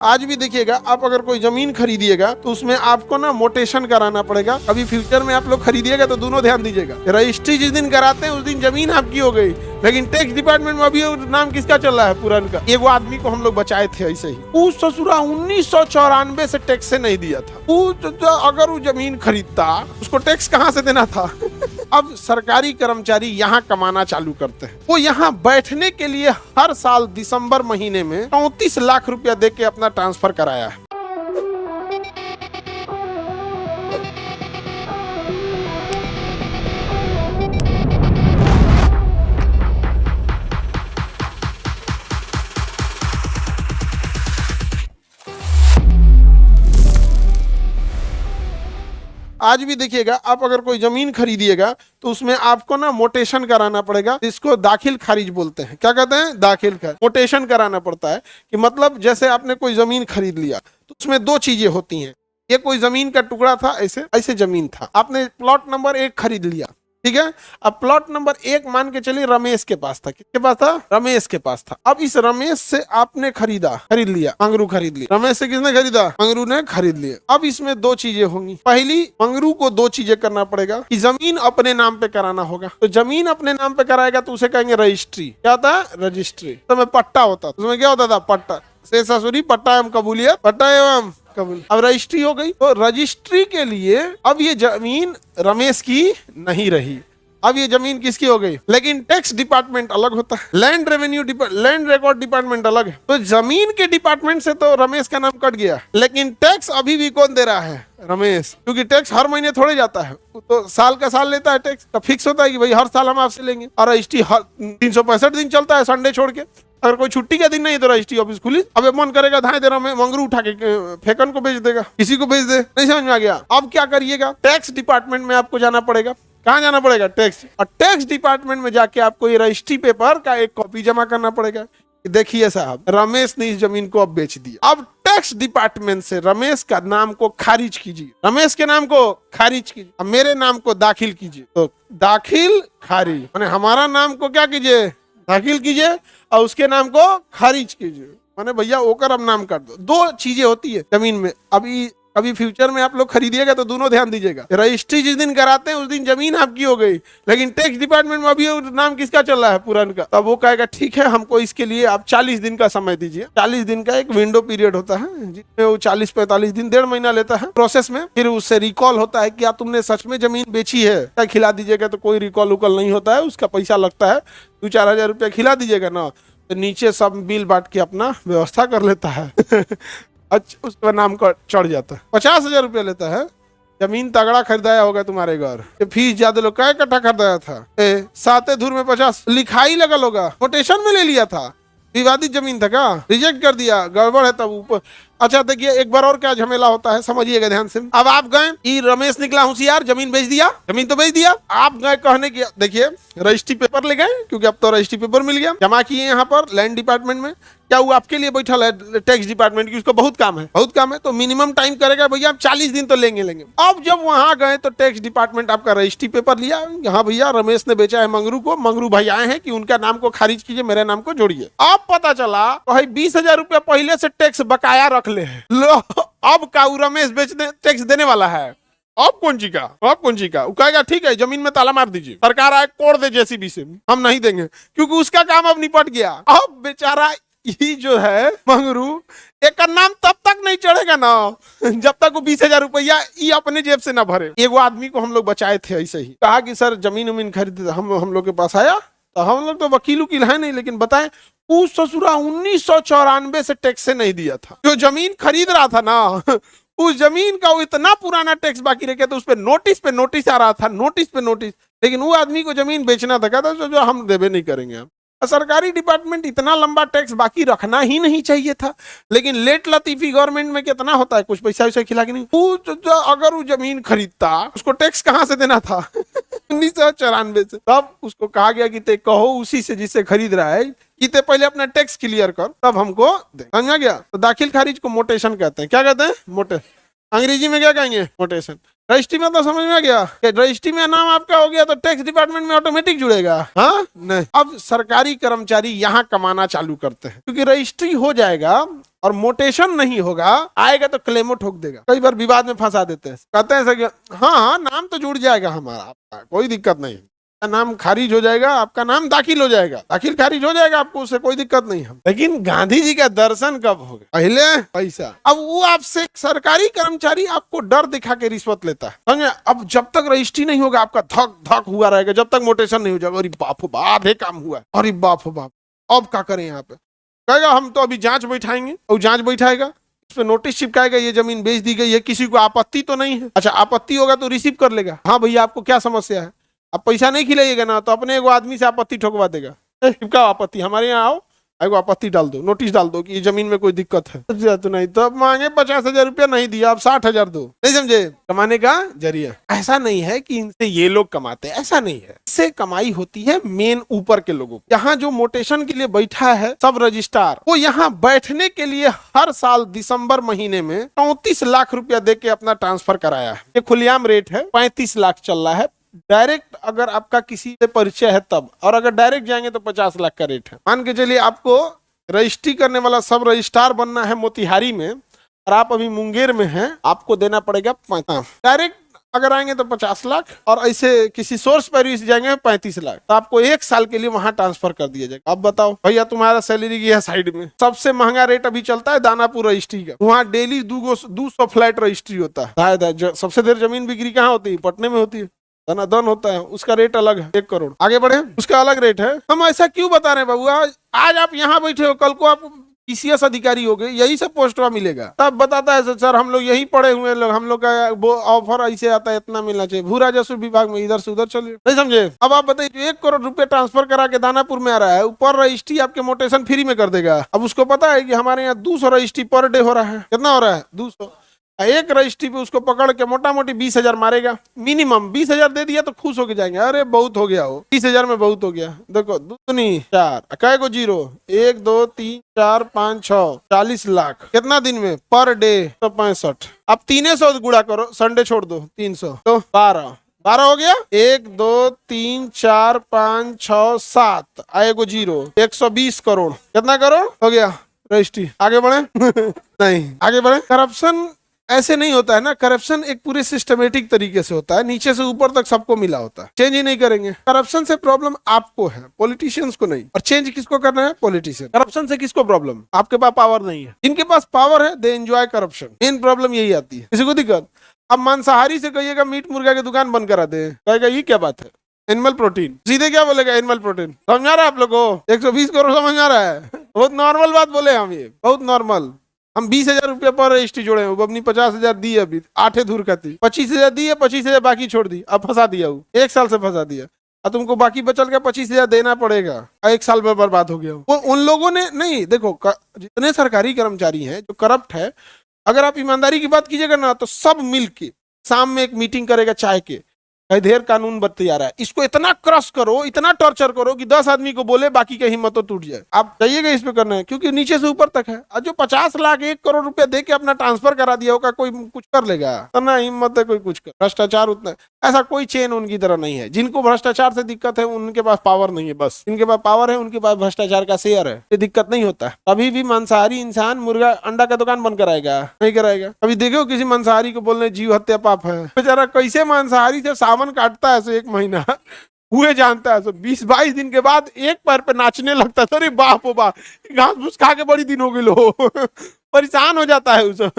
आज भी देखिएगा, आप अगर कोई जमीन खरीदिएगा तो उसमें आपको ना मोटेशन कराना पड़ेगा। अभी फ्यूचर में आप लोग खरीदिएगा तो दोनों ध्यान दीजिएगा, रजिस्ट्री जिस दिन कराते हैं उस दिन जमीन आपकी हो गई, लेकिन टैक्स डिपार्टमेंट में अभी नाम किसका चल रहा है? पुरान का। एगो आदमी को हम लोग बचाए थे ऐसे ही, वो ससुरा 1994 से टैक्स से नहीं दिया था। अगर वो जमीन खरीदता उसको टैक्स कहाँ से देना था? अब सरकारी कर्मचारी यहाँ कमाना चालू करते हैं। वो यहाँ बैठने के लिए हर साल दिसंबर महीने में 34 लाख रुपया दे के अपना ट्रांसफर कराया है। आज भी देखिएगा, आप अगर कोई जमीन खरीदिएगा तो उसमें आपको ना मोटेशन कराना पड़ेगा। इसको दाखिल खारिज बोलते हैं। क्या कहते हैं? दाखिल खारिज। मोटेशन कराना पड़ता है कि मतलब जैसे आपने कोई जमीन खरीद लिया तो उसमें दो चीजें होती हैं। ये कोई जमीन का टुकड़ा था, ऐसे ऐसे जमीन था, आपने प्लॉट नंबर 1 खरीद लिया, ठीक है। अब प्लॉट नंबर 1 मान के चलिए रमेश के पास था। किसके पास था? रमेश के पास था। अब इस रमेश से आपने खरीद लिया, मंगरू खरीद लिया। रमेश से किसने खरीदा? मंगरू ने खरीद लिया। अब इसमें दो चीजें होंगी। पहली, मंगरू को दो चीजें करना पड़ेगा कि जमीन अपने नाम पे कराना होगा। तो जमीन अपने नाम पे कराएगा तो उसे कहेंगे रजिस्ट्री। क्या होता है? रजिस्ट्री। तो में पट्टा होता, उसमें क्या होता था? पट्टा से ससुरी पट्टा एवं कबूलियत, पट्टा एवं कबूल। अब रजिस्ट्री हो गई। तो रजिस्ट्री के लिए अब ये जमीन रमेश की नहीं रही, अब ये जमीन किसकी हो गई? लेकिन टैक्स डिपार्टमेंट अलग होता है, लैंड रिकॉर्ड डिपार्टमेंट अलग है। तो जमीन के डिपार्टमेंट से तो रमेश का नाम कट गया, लेकिन टैक्स अभी भी कौन दे रहा है? रमेश। क्योंकि टैक्स हर महीने थोड़े जाता है, तो साल का साल लेता है टैक्स। तो फिक्स होता है कि भाई हर साल हम आपसे लेंगे। और रजिस्ट्री 365 दिन चलता है, संडे छोड़ के। अगर कोई छुट्टी का दिन नहीं तो रजिस्ट्री ऑफिस खुली। अब मन करेगा धाए दे रहा मैं मंगरू उठा के फेकन को बेच देगा, किसी को बेच दे। नहीं समझ में आ गया? अब क्या करिएगा? टैक्स डिपार्टमेंट में आपको जाना पड़ेगा। कहाँ जाना पड़ेगा? टैक्स। और टैक्स डिपार्टमेंट में जाके आपको ये रजिस्ट्री पेपर का एक कॉपी जमा करना पड़ेगा। देखिए साहब, रमेश ने इस जमीन को अब बेच दिया। अब टैक्स डिपार्टमेंट से रमेश का नाम को खारिज कीजिए, रमेश के नाम को खारिज कीजिए, अब मेरे नाम को दाखिल कीजिए। तो दाखिल खारिज माने हमारा नाम को क्या कीजिए? दाखिल कीजिए, और उसके नाम को खारिज कीजिए। माने भैया ओकर अब नाम काट दो। दो चीजें होती है जमीन में। अभी फ्यूचर में आप लोग खरीदिएगा तो दोनों ध्यान दीजिएगा, रजिस्ट्री जिस दिन कराते हैं उस दिन जमीन आपकी हो गई, लेकिन टैक्स डिपार्टमेंट में अभी नाम किसका चल रहा है? पुरान का। तब वो कहेगा ठीक है, हमको इसके लिए आप 40 दिन का समय दीजिए। 40 दिन का एक विंडो पीरियड होता है, जिसमें वो 40-45 दिन, 1.5 महीना लेता है प्रोसेस में। फिर उससे रिकॉल होता है कि क्या तुमने सच में जमीन बेची है, क्या खिला दीजिएगा तो कोई रिकॉल उकॉल नहीं होता है, उसका पैसा लगता है। 2-4 हजार रुपया खिला दीजिएगा ना, तो नीचे सब बिल बांट के अपना व्यवस्था कर लेता है। अच्छा, उसका नाम का चढ़ जाता है। 50,000 रुपया लेता है। जमीन तगड़ा खरीदाया होगा तुम्हारे घर, फीस ज्यादा लोग क्या कट्ठा खरीदाया था? 7 धूर में 50 लिखाई लगल होगा, मोटेशन में ले लिया था, विवादित जमीन था क्या? रिजेक्ट कर दिया, गड़बड़ है तब ऊपर। अच्छा देखिए, एक बार और क्या झमेला होता है, समझिएगा ध्यान से। अब आप गए, रमेश निकला होशियार, जमीन बेच दिया, जमीन तो बेच दिया। आप गए कहने की, देखिए रजिस्ट्री पेपर ले गए, क्योंकि अब तो रजिस्ट्री पेपर मिल गया, जमा किए यहाँ पर लैंड डिपार्टमेंट में। क्या वो आपके लिए बैठा है टैक्स डिपार्टमेंट की? उसको बहुत काम है, तो मिनिमम टाइम करेगा भैया, आप 40 दिन तो लेंगे। अब जब वहां गए तो टैक्स डिपार्टमेंट आपका रजिस्ट्री पेपर लिया, हाँ भैया रमेश ने बेचा है मंगरू को, मंगरू भाई आए हैं कि उनका नाम को खारिज कीजिए, मेरे नाम को जोड़िए। अब पता चला भाई 20,000 रुपया पहले से टैक्स बकाया रख ले है। लो, अब का रमेश टैक्स देने वाला है। अब कौन सी का? वो कहेगा ठीक है, जमीन में ताला मार दीजिए, सरकार आए कोड़ दे जेसीबी से, हम नहीं देंगे, क्योंकि उसका काम अब निपट गया। अब बेचारा ये जो है मंगरू, एक नाम तब तक नहीं चढ़ेगा ना जब तक वो 20,000 रुपया ये अपने जेब से ना भरे। एगो आदमी को हम लोग बचाए थे ऐसे ही, कहा कि सर जमीन उमीन खरीद, हम लोग के पास आया, तो हम लोग तो वकील उकील है नहीं, लेकिन बताएं उस ससुरा 1994 से टैक्स से नहीं दिया था। जो जमीन खरीद रहा था ना, उस जमीन का वो इतना पुराना टैक्स बाकी रह गया, तो उस पे नोटिस आ रहा था, नोटिस पे नोटिस। लेकिन वो आदमी को जमीन बेचना था, कहता था जो हम देवे नहीं करेंगे हम। सरकारी डिपार्टमेंट इतना लंबा टैक्स बाकी रखना ही नहीं चाहिए था, लेकिन लेट लतीफी गवर्नमेंट में कितना होता है, कुछ पैसा वैसा खिला के नहीं। अगर वो जमीन खरीदता उसको टैक्स कहाँ से देना था? 1994 से। तब उसको कहा गया कि ते कहो उसी से जिससे खरीद रहा है कि ते पहले अपना टैक्स क्लियर कर, तब हमको दे। समझा गया? तो दाखिल खारिज को मोटेशन कहते हैं। क्या कहते हैं? मोटे अंग्रेजी में क्या कहेंगे? मोटेशन। रजिस्ट्री में तो समझ में आ गया कि रजिस्ट्री में नाम आपका हो गया तो टैक्स डिपार्टमेंट में ऑटोमेटिक जुड़ेगा। हाँ नहीं, अब सरकारी कर्मचारी यहाँ कमाना चालू करते हैं क्योंकि रजिस्ट्री हो जाएगा और मोटेशन नहीं होगा, आएगा तो क्लेमो ठोक देगा। कई बार विवाद में फंसा देते हैं, कहते हैं सर हाँ हाँ नाम तो जुड़ जाएगा हमारा, आपका कोई दिक्कत नहीं, नाम खारिज हो जाएगा, आपका नाम दाखिल हो जाएगा, दाखिल खारिज हो जाएगा, आपको उससे कोई दिक्कत नहीं है। लेकिन गांधी जी का दर्शन कब होगा? पहले पैसा। अब वो आपसे सरकारी कर्मचारी आपको डर दिखा के रिश्वत लेता है, समझे? अब जब तक रजिस्ट्री नहीं होगा आपका धक धक हुआ रहेगा, जब तक मोटेशन नहीं हो जाएगा, अरे बाप बाप ये काम हुआ, अरे बाप बाप अब क्या करें? यहाँ पे कहेगा हम तो अभी जांच बैठाएंगे, और जांच बैठाएगा, इस पे नोटिस चिपकाएगा, ये जमीन बेच दी गई है, किसी को आपत्ति तो नहीं है। अच्छा आपत्ति होगा तो रिसीव कर लेगा, हाँ भैया आपको क्या समस्या है, अब पैसा नहीं खिलाइएगा ना तो अपने एगो आदमी से आपत्ति ठोकवा देगा, क्या आपत्ति, हमारे यहाँ आओ, एगो आपत्ति डाल दो, नोटिस डाल दो कि ये जमीन में कोई दिक्कत है। तो नहीं तो अब मांगे 50,000 रुपया, नहीं दिया अब 60,000 दो, नहीं समझे? कमाने का जरिया ऐसा नहीं है कि इनसे ये लोग कमाते हैं, ऐसा नहीं है, इससे कमाई होती है मेन ऊपर के लोगों। यहाँ जो मोटेशन के लिए बैठा है सब रजिस्ट्रार, वो यहाँ बैठने के लिए हर साल दिसंबर महीने में 34 लाख रुपया दे के अपना ट्रांसफर कराया है। ये खुलेआम रेट है, 35 लाख चल रहा है। डायरेक्ट अगर आपका किसी से परिचय है तब, और अगर डायरेक्ट जाएंगे तो 50 लाख का रेट है। मान के चलिए आपको रजिस्ट्री करने वाला सब रजिस्ट्रार बनना है मोतिहारी में, और आप अभी मुंगेर में हैं, आपको देना पड़ेगा डायरेक्ट अगर आएंगे तो 50 लाख, और ऐसे किसी सोर्स पर जाएंगे 35 लाख, तो आपको 1 साल के लिए वहां ट्रांसफर कर दिया जाएगा। अब बताओ भैया तुम्हारा सैलरी गया साइड में। सबसे महंगा रेट अभी चलता है दानापुर रजिस्ट्री का, वहाँ डेली 200 फ्लैट रजिस्ट्री होता है। शायद सबसे देर जमीन बिक्री कहाँ होती है? पटने में होती है, धनाधन होता है, उसका रेट अलग है, 1 करोड़। आगे बढ़े, उसका अलग रेट है। हम ऐसा क्यों बता रहे हैं बाबू? आज आप यहाँ बैठे हो, कल को आप पीसीएस अधिकारी हो गए, यही सब पोस्ट मिलेगा, तब बताता है सर हम लोग यही पढ़े हुए लोग, हम लोग का ऑफर ऐसे आता है, इतना मिलना चाहिए, भू राजस्व विभाग में इधर से उधर चलिए, नहीं समझे? अब आप बताइए 1 करोड़ रुपए ट्रांसफर करा के दानापुर में आ रहा है, ऊपर रजिस्ट्री आपके मोटेशन फ्री में कर देगा। अब उसको पता है कि हमारे यहाँ 200 रजिस्ट्री पर डे हो रहा है। कितना हो रहा है? 200। एक रजिस्ट्री पे उसको पकड़ के मोटा मोटी 20,000 मारेगा, मिनिमम 20,000 दे दिया तो खुश होके जाएंगे, अरे बहुत हो गया, हो 20,000 में बहुत हो गया। देखो 2 दूनी 4, कै को 0, 1 2 3 4 5 6 40 लाख कितना दिन में? Per day 165। अब 300 गुणा करो, संडे छोड़ दो, 300 तो 12 हो गया। 1 2 3 4 5 6 7, आए को 0, 120 करोड़। कितना करोड़ हो गया रजिस्ट्री? आगे बढ़े नहीं आगे बढ़े। करप्शन ऐसे नहीं होता है ना, करप्शन एक पूरे सिस्टमेटिक तरीके से होता है, नीचे से ऊपर तक सबको मिला होता है, चेंज ही नहीं करेंगे। करप्शन से प्रॉब्लम आपको है, पॉलिटिशियंस को नहीं। और चेंज किसको करना है? पॉलिटिशियन। करप्शन से किसको प्रॉब्लम? आपके पास पावर नहीं है। जिनके पास पावर है they enjoy corruption, main problem यही आती है। किसी को दिक्कत? अब मांसाहारी से कहिएगा मीट मुर्गा की दुकान बंद करा दे, कहेगा ये क्या बात है, एनिमल प्रोटीन, सीधे क्या बोलेगा? Animal protein. समझ आ रहा है आप लोग को? 120 करोड़ समझ आ रहा है? बहुत नॉर्मल बात बोले हम, ये बहुत नॉर्मल। हम 20,000 रुपया पर रजिस्ट्री जोड़े हैं, अपनी 50,000 दी है, अभी 8 धूर का थी, 25,000 दी है, 25,000 बाकी छोड़ दी, अब फंसा दिया वो, 1 साल से फंसा दिया, अब तुमको बाकी बचल का 25,000 देना पड़ेगा, 1 साल में बर्बाद हो गया वो। उन लोगों ने नहीं, देखो जितने सरकारी कर्मचारी हैं जो करप्ट है, अगर आप ईमानदारी की बात कीजिएगा ना तो सब मिल के शाम में एक मीटिंग करेगा चाय के, ढेर कानून बनते जा रहा है, इसको इतना क्रश करो, इतना टॉर्चर करो कि 10 आदमी को बोले बाकी के हिम्मत तो टूट जाए। आप जाइएगा इस पे करना है, क्योंकि नीचे से ऊपर तक है। और जो 50 लाख 1 करोड़ रुपया दे के अपना ट्रांसफर करा दिया होगा, कोई कुछ कर लेगा? ना हिम्मत है कोई कुछ कर। भ्रष्टाचार उतना ऐसा कोई चेन उनकी तरह नहीं है। जिनको भ्रष्टाचार से दिक्कत है उनके पास पावर नहीं है, बस जिनके पास पावर है उनके पास भ्रष्टाचार का शेयर है, ये दिक्कत नहीं होता। कभी भी मांसाहारी इंसान मुर्गा अंडा का दुकान बंद कराएगा? नहीं कराएगा। अभी देखो किसी मांसाहारी को बोलने जीव हत्या पाप है, बेचारा कैसे मांसाहारी से सावन काटता है, 1 महीना हुए जानता है, 20-22 दिन के बाद एक पैर पे नाचने लगता है, अरे बाप ओ बाप, घास फूस खा के बड़ी दिन हो गई लो परेशान हो जाता है उसे।